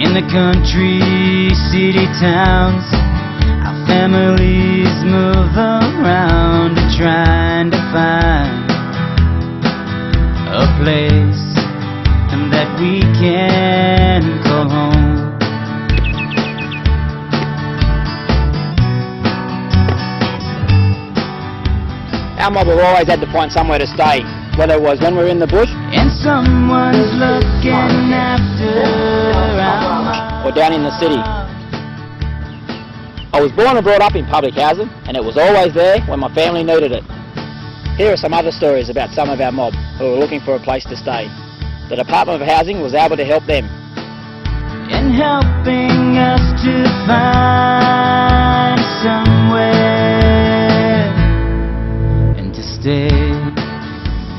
In the country, city towns, our families move around trying to find a place that we can call home. Our mob have always had to find somewhere to stay, whether it was when we were in the bush And someone's looking after our mom. or down in the city. I was born and brought up in public housing, and it was always there when my family needed it. Here are some other stories about some of our mob who were looking for a place to stay. The Department of Housing was able to help them. And helping us to find somewhere and to stay.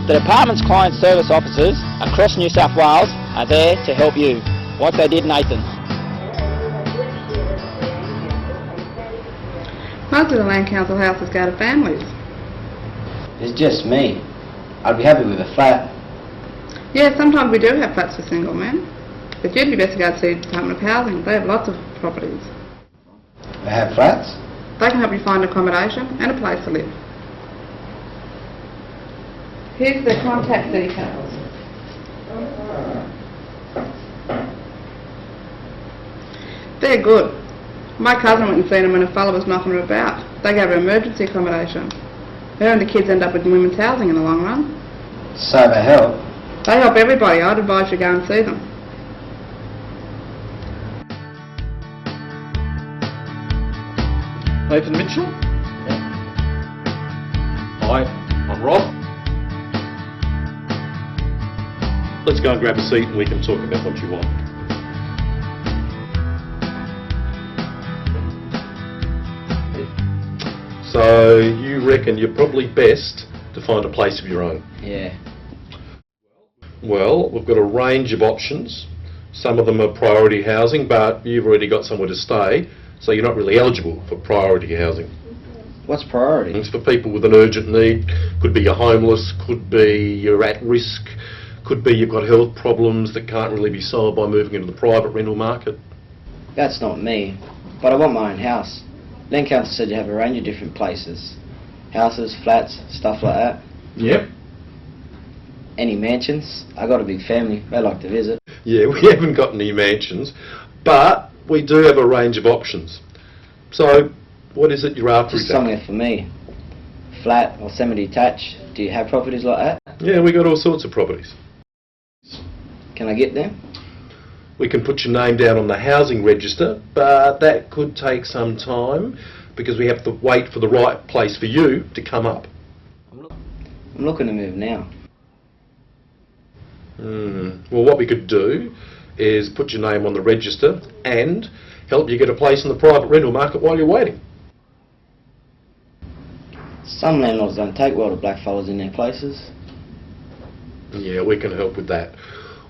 The Department's client service officers across New South Wales are there to help you, like they did Nathan. Most of the Land Council houses go to families. It's just me. I'd be happy with a flat. Yeah, sometimes we do have flats for single men. But you'd be best to go to the Department of Housing. They have lots of properties. They have flats? They can help you find accommodation and a place to live. Here's the contact details. They're good. My cousin went and seen them when a fella was knocking them about. They gave her emergency accommodation. Her and the kids end up with women's housing in the long run. So they help? They help everybody. I'd advise you go and see them. Nathan Mitchell? Hi, I'm Rob. Let's go and grab a seat and we can talk about what you want. So, you reckon you're probably best to find a place of your own? Yeah. Well, we've got a range of options. Some of them are priority housing, but you've already got somewhere to stay, so you're not really eligible for priority housing. What's priority? It's for people with an urgent need. Could be you're homeless, could be you're at risk, could be you've got health problems that can't really be solved by moving into the private rental market. That's not me. But I want my own house. Land Council said you have a range of different places. Houses, flats, stuff like that. Yep. Any mansions? I got a big family. They like to visit. Yeah, we haven't got any mansions, but we do have a range of options. So, what is it you're after Just exactly? somewhere for me. Flat or semi-detached. Do you have properties like that? Yeah, we got all sorts of properties. Can I get them? We can put your name down on the housing register, but that could take some time because we have to wait for the right place for you to come up. I'm looking to move now. Well, what we could do is put your name on the register and help you get a place in the private rental market while you're waiting. Some landlords don't take well to blackfellas in their places. Yeah, we can help with that.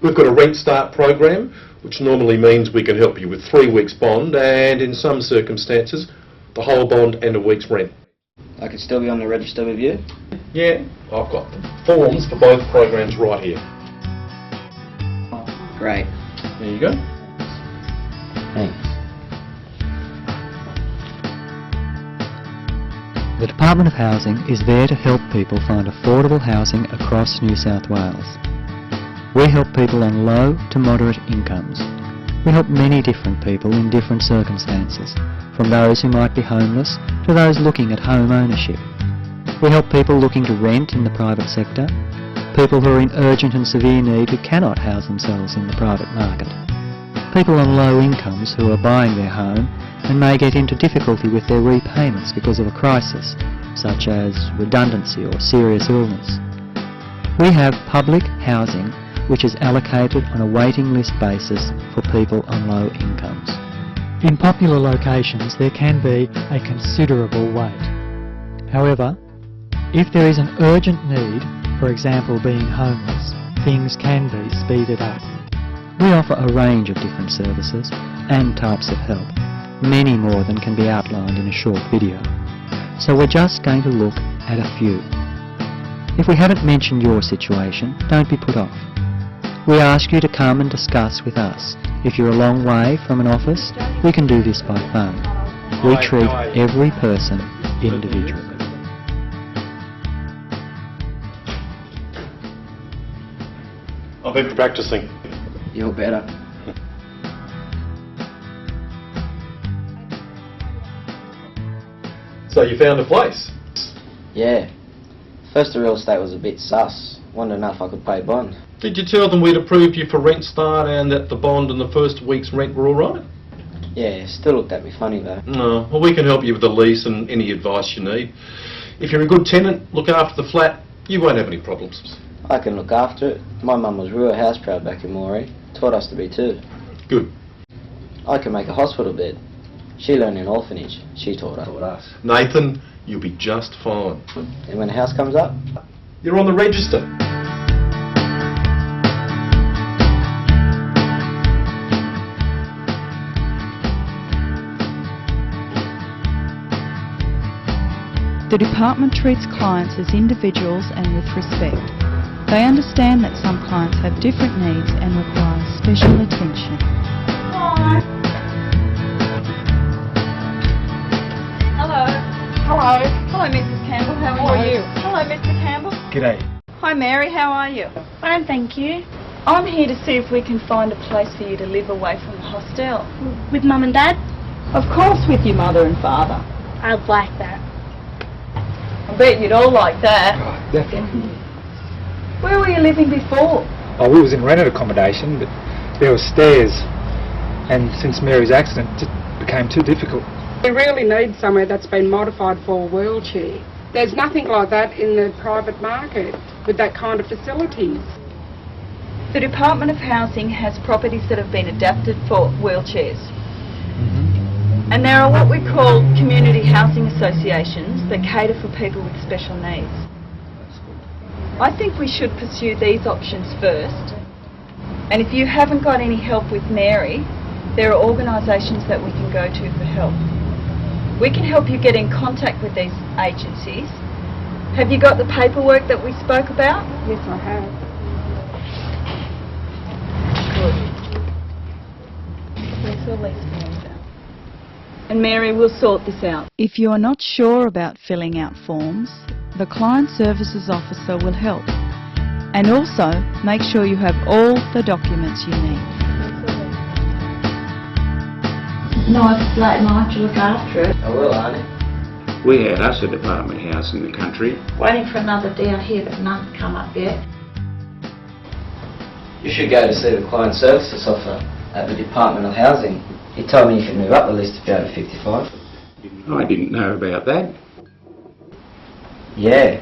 We've got a rent start program, which normally means we can help you with 3 weeks bond and in some circumstances the whole bond and a week's rent. I could still be on the register with you? Yeah, I've got the forms for both programs right here. Great. There you go. Thanks. The Department of Housing is there to help people find affordable housing across New South Wales. We help people on low to moderate incomes. We help many different people in different circumstances, from those who might be homeless to those looking at home ownership. We help people looking to rent in the private sector, people who are in urgent and severe need who cannot house themselves in the private market, people on low incomes who are buying their home and may get into difficulty with their repayments because of a crisis, such as redundancy or serious illness. We have public housing which is allocated on a waiting list basis for people on low incomes. In popular locations there can be a considerable wait. However, if there is an urgent need, for example being homeless, things can be speeded up. We offer a range of different services and types of help, many more than can be outlined in a short video. So we're just going to look at a few. If we haven't mentioned your situation, don't be put off. We ask you to come and discuss with us. If you're a long way from an office, we can do this by phone. We treat every person individually. I've been practicing. You're better. So you found a place? Yeah. First the real estate was a bit sus. Wanted to know if I could pay bond. Did you tell them we'd approved you for rent start and that the bond and the first week's rent were all right? Yeah, still looked at me funny though. No, well we can help you with the lease and any advice you need. If you're a good tenant, look after the flat, you won't have any problems. I can look after it. My mum was real house proud back in Moree. Taught us to be too. Good. I can make a hospital bed. She learned in orphanage. She taught us. Nathan, you'll be just fine. And when the house comes up, You're on the register. The department treats clients as individuals and with respect. They understand that some clients have different needs and require special attention. Hello. Hello. Hello, Mrs. Campbell. How are you? Hello, Mr. Campbell. G'day. Hi, Mary. How are you? Fine, thank you. I'm here to see if we can find a place for you to live away from the hostel. With Mum and Dad? Of course, with your mother and father. I'd like that. I bet you'd all like that. Oh, definitely. Where were you living before? Oh, we was in rented accommodation, but there were stairs, and since Mary's accident, it just became too difficult. We really need somewhere that's been modified for a wheelchair. There's nothing like that in the private market with that kind of facilities. The Department of Housing has properties that have been adapted for wheelchairs. And there are what we call community housing associations that cater for people with special needs. I think we should pursue these options first. And if you haven't got any help with Mary, there are organisations that we can go to for help. We can help you get in contact with these agencies. Have you got the paperwork that we spoke about? Yes, I have. Good. Where's the lease forms out? And Mary will sort this out. If you are not sure about filling out forms, the Client Services Officer will help. And also, make sure you have all the documents you need. Nice flat night to look after it. I will, Arnie. We had us a department house in the country. Waiting for another down here, but none's come up yet. You should go to see the Client Services Officer at the Department of Housing. He told me you could move up the list if you're over 55. I didn't know about that. Yeah.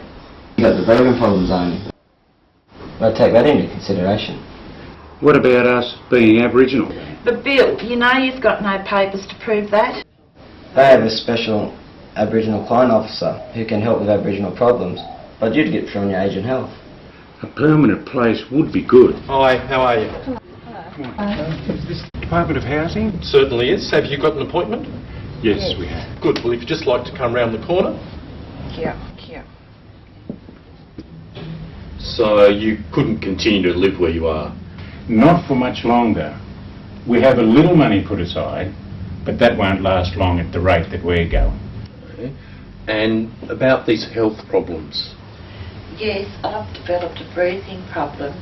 You got the breathing problems, Arnie. I'll take that into consideration. What about us being Aboriginal? But Bill, you know you've got no papers to prove that. They have a special Aboriginal client officer who can help with Aboriginal problems, but you'd get through on your age and health. A permanent place would be good. Hi, how are you? Is this Department of Housing? Certainly is. Have you got an appointment? Yes, we have. Good. Well, if you'd just like to come round the corner. Yeah. So you couldn't continue to live where you are? Not for much longer. We have a little money put aside, but that won't last long at the rate that we're going. Okay. And about these health problems? Yes, I've developed a breathing problem,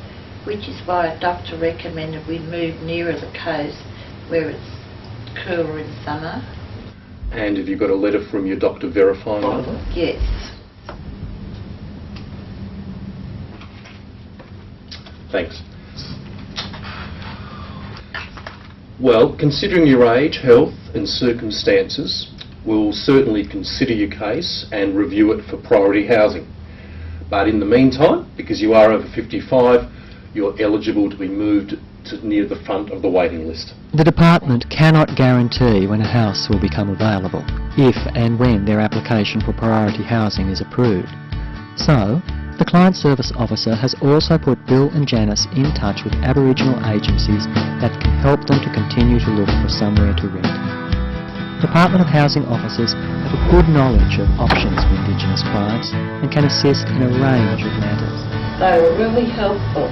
which is why a doctor recommended we move nearer the coast where it's cooler in summer. And have you got a letter from your doctor verifying that? Yes. Thanks. Well, considering your age, health and circumstances, we'll certainly consider your case and review it for priority housing. But in the meantime, because you are over 55, you're eligible to be moved to near the front of the waiting list. The department cannot guarantee when a house will become available, if and when their application for priority housing is approved. So, the Client Service Officer has also put Bill and Janice in touch with Aboriginal agencies that can help them to continue to look for somewhere to rent. Department of Housing officers have a good knowledge of options for Indigenous clients and can assist in a range of matters. They were really helpful.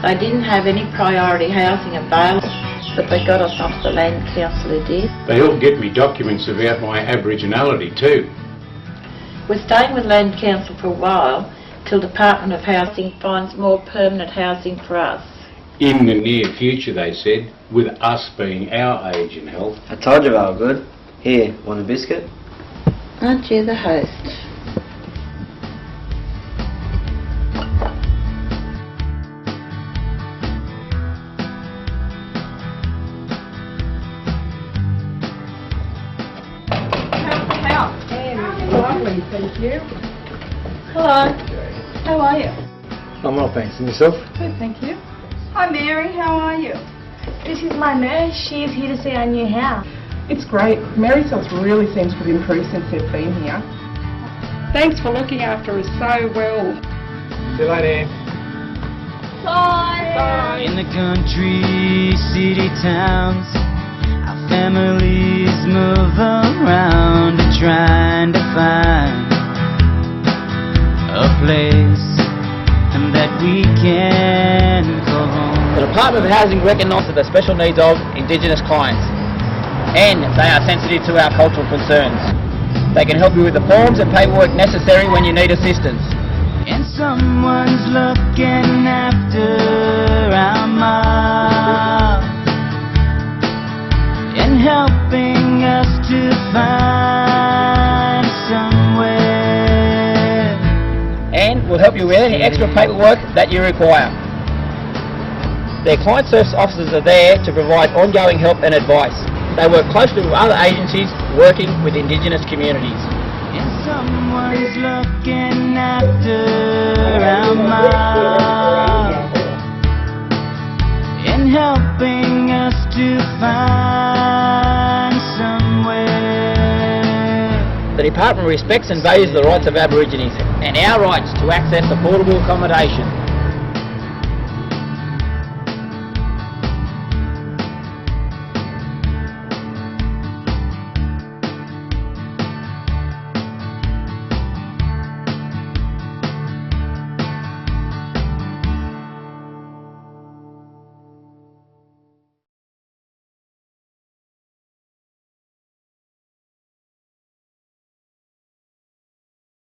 They didn't have any priority housing available, but they got us off the land council who did. They helped get me documents about my Aboriginality too. We're staying with land council for a while till Department of Housing finds more permanent housing for us. In the near future, they said, with us being our age and health. I told you they were good. Here, want a biscuit? Aren't you the host? Lovely, thank you. Hello. How are you? I'm well, thanks. And yourself? Good, thank you. Hi Mary, how are you? This is my nurse. She is here to see our new house. It's great. Mary's health really seems to have improved since they've been here. Thanks for looking after us so well. See you later, Anne. Bye. In the country, city towns, our families move around trying to find a place that we can call home. The Department of Housing recognises the special needs of indigenous clients, and they are sensitive to our cultural concerns. They can help you with the forms and paperwork necessary when you need assistance. And someone's looking after our mob and helping us to find somewhere. And will help you with any extra paperwork that you require. Their client service officers are there to provide ongoing help and advice. They work closely with other agencies working with indigenous communities. And someone's looking after our mob and helping us to find somewhere. The Department respects and values the rights of Aborigines and our rights to access affordable accommodation.